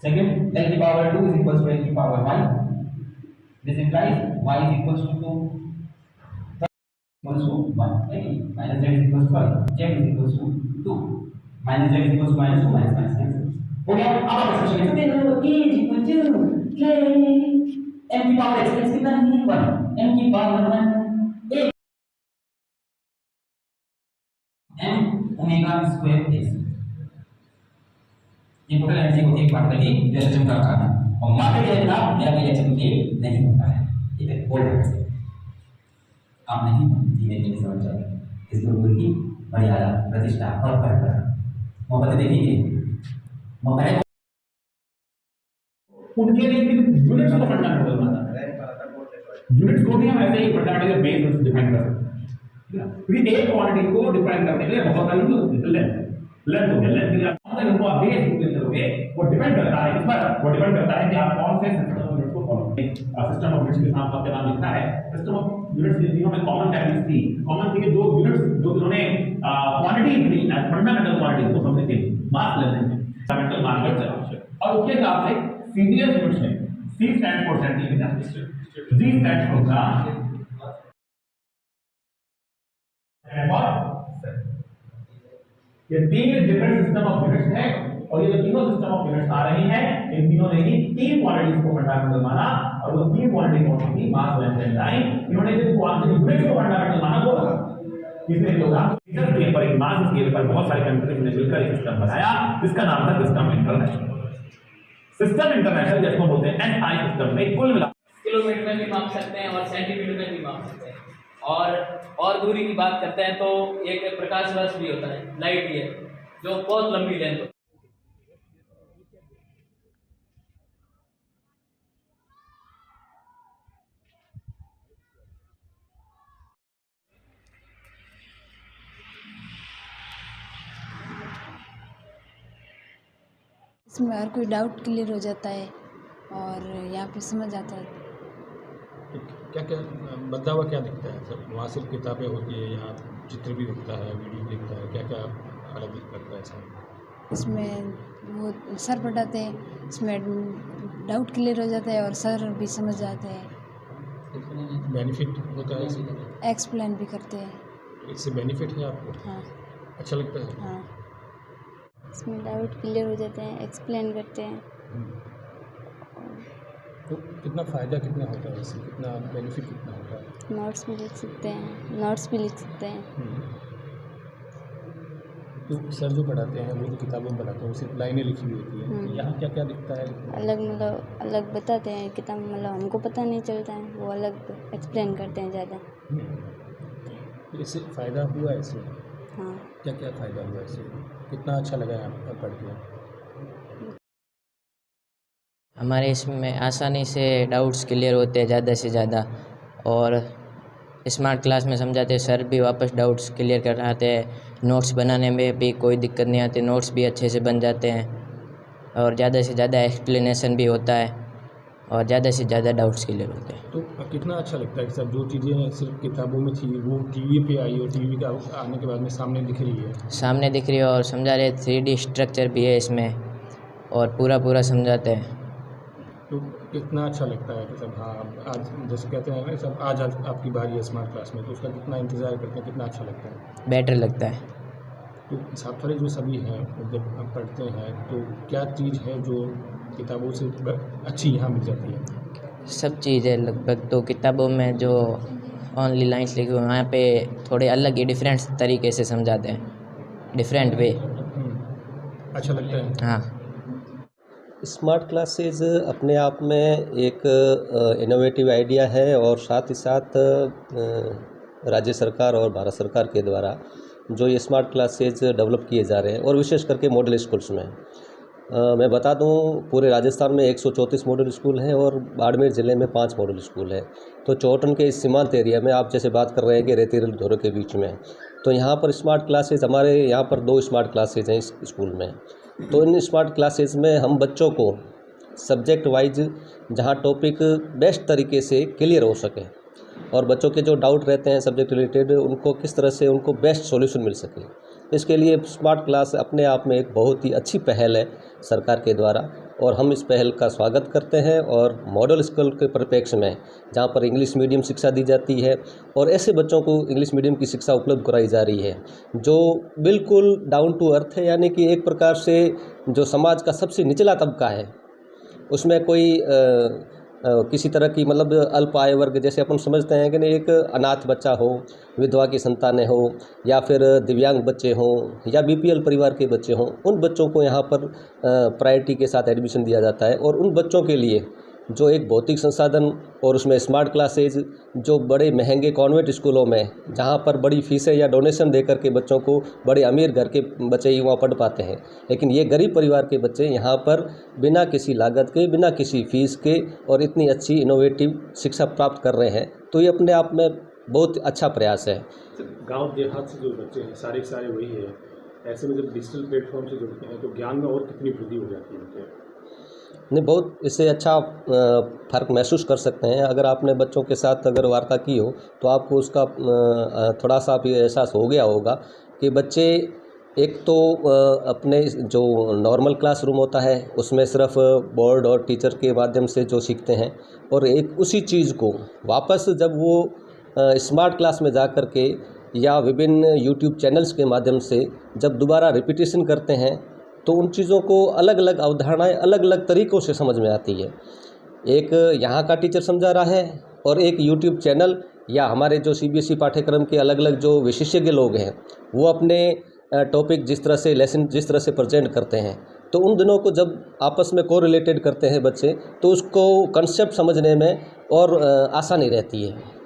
Second, l की power 2 is equals to l की power 1. This implies y is equals to 2 equals to 1. Minus z is equals to 1. Z is equals to 2. Minus z is equals to minus 2 minus minus cancel. हो गया. अब आप expression लिखते हैं. a is equal to k m की power express कितना है 1. m की power 1 a m omega square x. ये टोटल एनर्जी होती है पार्टिकल की जो सिस्टम का आकार है. और मात्र के खिलाफ मेरा कोई इलेक्ट्रिक फील्ड नहीं होता है. ठीक है, बोल रहे हैं आप नहीं धीरे धीरे समझ जाएंगे इस गुरुकुल की मर्यादा, प्रतिष्ठा और परंपरा. मोहब्बत देखिए मोहब्बत उनके लिए भी यूनिट्स को फंडामेंटल माना है. यूनिट्स को भी हम ऐसे ही फंडामेंटल बेस डिफाइन कर सकते हैं. क्योंकि एक क्वांटिटी को डिफाइन करने के लिए बहुत सारी लेंथ हो गया. लेंथ के लिए आप बेस यूज करोगे वो डिपेंड करता है. इस पर वो डिपेंड करता है कि आप कौन से सिस्टम ऑफ यूनिट्स को फॉलो करें. सिस्टम ऑफ यूनिट्स के साथ आपका नाम लिखना है. सिस्टम ऑफ यूनिट्स के तीनों में कॉमन कैरेक्टरिस्टिक्स थी. कॉमन थी कि जो यूनिट्स जो इन्होंने क्वांटिटी थी एज फंडामेंटल क्वांटिटी को समझते थे मास लेवल में फंडामेंटल मान कर. और उसके हिसाब से सीरियस यूनिट्स में C stands for centimetre, G stands for ग्राम, ये तीन डिफरेंट सिस्टम ऑफ यूनिट्स हैं. और ये जो तीनों सिस्टम ऑफ यूनिट्स आ रही हैं इन तीनों ने ही तीन क्वांटिटीज को फंडामेंटल माना. और वो तीन क्वांटिटी कौन सी थी? मास, लेंथ एंड टाइम. इन्होंने जो क्वांटिटी यूनिट्स को फंडामेंटल माना वो रखा. इसमें प्रोग्राम मीटर स्केल पर, एक मास स्केल पर बहुत सारे कंट्रीज ने मिलकर एक सिस्टम बनाया जिसका नाम था सिस्टम इंटरनेशनल. सिस्टम इंटरनेशनल जिसको बोलते हैं एसआई सिस्टम में कुल मिला किलोमीटर में भी माप सकते हैं और सेंटीमीटर में भी माप सकते हैं. और दूरी की बात करते हैं तो एक प्रकाश वर्ष भी होता है, लाइट ईयर, जो बहुत लंबी लेंथ होती है. इसमें हर कोई डाउट क्लियर हो जाता है और यहाँ पे समझ आता है. क्या क्या बदलाव क्या दिखता है सर? वहाँ सिर्फ किताबें होती है, यहाँ चित्र भी दिखता है, वीडियो भी दिखता है. क्या क्या अलग लगता है सर? इसमें वो सर पढ़ाते हैं, इसमें डाउट क्लियर हो जाता है और सर भी समझ जाते हैं. बेनिफिट होता है इससे? एक्सप्लेन भी करते हैं. इससे बेनिफिट है आपको? हाँ. अच्छा लगता है? हाँ. इसमें डाउट क्लियर हो जाते हैं, एक्सप्लेन करते हैं. तो कितना फ़ायदा कितना होता है इससे? कितना बेनिफिट कितना होता है? नोट्स भी लिख सकते हैं, नोट्स भी लिख सकते हैं. तो सर जो पढ़ाते हैं वो जो किताबों में पढ़ाते हैं वो सिर्फ लाइनें लिखी हुई होती हैं. यहाँ क्या क्या दिखता है? अलग बताते हैं किताब, हमको पता नहीं चलता है, वो अलग एक्सप्लेन करते हैं ज़्यादा. इससे फ़ायदा हुआ है इससे? हाँ. क्या क्या फ़ायदा हुआ इससे? कितना अच्छा लगा है आपको पढ़ के? हमारे इसमें आसानी से डाउट्स क्लियर होते हैं ज़्यादा से ज़्यादा. और स्मार्ट क्लास में समझाते हैं, सर भी वापस डाउट्स क्लियर कराते हैं. नोट्स बनाने में भी कोई दिक्कत नहीं आती, नोट्स भी अच्छे से बन जाते हैं. और ज़्यादा से ज़्यादा एक्सप्लेनेशन भी होता है और ज़्यादा से ज़्यादा डाउट्स क्लियर होते हैं. तो कितना अच्छा लगता है कि सब जो चीज़ें सिर्फ किताबों में थी वो टीवी पे आई और टीवी का आने के बाद में सामने दिख रही है. सामने दिख रही है और समझा रहे. 3D स्ट्रक्चर भी है इसमें और पूरा समझाते हैं. तो कितना अच्छा लगता है कि सब हाँ आज जैसे कहते हैं ना सब आज आपकी बारी है स्मार्ट क्लास में, तो उसका कितना इंतज़ार करते हैं, कितना अच्छा लगता है? बेटर लगता है. तो छात्र जो सभी हैं जब हम पढ़ते हैं तो क्या चीज़ है जो किताबों से अच्छी यहाँ मिल जाती है? सब चीज़ है लगभग. तो किताबों में जो ओनली लाइन्स लिखी हुई वहाँ पे थोड़े अलग ही डिफरेंट तरीके से समझाते हैं, डिफरेंट वे. अच्छा लगता है. हाँ. स्मार्ट क्लासेज अपने आप में एक इनोवेटिव आइडिया है और साथ ही साथ राज्य सरकार और भारत सरकार के द्वारा जो ये स्मार्ट क्लासेज डेवलप किए जा रहे हैं और विशेष करके मॉडल स्कूल्स में मैं बता दूं पूरे राजस्थान में 134 मॉडल स्कूल हैं और बाड़मेर ज़िले में 5 मॉडल स्कूल हैं. तो चौटन के इस सीमांत एरिया में आप जैसे बात कर रहे हैं कि रेती धोरे के बीच में, तो यहाँ पर स्मार्ट क्लासेज हमारे यहाँ पर 2 स्मार्ट क्लासेज हैं इस स्कूल में. तो इन स्मार्ट क्लासेज में हम बच्चों को सब्जेक्ट वाइज जहाँ टॉपिक बेस्ट तरीके से क्लियर हो सके और बच्चों के जो डाउट रहते हैं सब्जेक्ट रिलेटेड उनको किस तरह से उनको बेस्ट सॉल्यूशन मिल सके, इसके लिए स्मार्ट क्लास अपने आप में एक बहुत ही अच्छी पहल है सरकार के द्वारा. और हम इस पहल का स्वागत करते हैं। और मॉडल स्कूल के परिप्रेक्ष्य में जहाँ पर इंग्लिश मीडियम शिक्षा दी जाती है और ऐसे बच्चों को इंग्लिश मीडियम की शिक्षा उपलब्ध कराई जा रही है जो बिल्कुल डाउन टू अर्थ है, यानी कि एक प्रकार से जो समाज का सबसे निचला तबका है, उसमें कोई किसी तरह की मतलब अल्प आय वर्ग, जैसे अपन समझते हैं कि नहीं, एक अनाथ बच्चा हो, विधवा की संतानें हो, या फिर दिव्यांग बच्चे हों, या बीपीएल परिवार के बच्चे हों, उन बच्चों को यहाँ पर प्रायोरिटी के साथ एडमिशन दिया जाता है। और उन बच्चों के लिए जो एक भौतिक संसाधन और उसमें स्मार्ट क्लासेज, जो बड़े महंगे कॉन्वेंट स्कूलों में जहाँ पर बड़ी फीसें या डोनेशन दे करके बच्चों को बड़े अमीर घर के बच्चे ही वहाँ पढ़ पाते हैं, लेकिन ये गरीब परिवार के बच्चे यहाँ पर बिना किसी लागत के, बिना किसी फीस के और इतनी अच्छी इनोवेटिव शिक्षा प्राप्त कर रहे हैं। तो ये अपने आप में बहुत अच्छा प्रयास है। गांव देहात से जो बच्चे हैं सारे वही है, ऐसे में जब डिजिटल प्लेटफॉर्म से जुड़ते हैं तो ज्ञान में और कितनी वृद्धि हो जाती है उनके? नहीं, बहुत इससे अच्छा फ़र्क महसूस कर सकते हैं। अगर आपने बच्चों के साथ अगर वार्ता की हो तो आपको उसका थोड़ा सा भी एहसास हो गया होगा कि बच्चे एक तो अपने जो नॉर्मल क्लासरूम होता है उसमें सिर्फ बोर्ड और टीचर के माध्यम से जो सीखते हैं, और एक उसी चीज़ को वापस जब वो स्मार्ट क्लास में जा कर के या विभिन्न यूट्यूब चैनल्स के माध्यम से जब दोबारा रिपीटेशन करते हैं तो उन चीज़ों को अलग अलग अवधारणाएं अलग अलग तरीक़ों से समझ में आती है। एक यहाँ का टीचर समझा रहा है और एक यूट्यूब चैनल या हमारे जो सीबीएसई पाठ्यक्रम के अलग अलग जो विशेषज्ञ लोग हैं वो अपने टॉपिक जिस तरह से लेसन जिस तरह से प्रेजेंट करते हैं, तो उन दोनों को जब आपस में कोरिलेटेड करते हैं बच्चे, तो उसको कंसेप्ट समझने में और आसानी रहती है।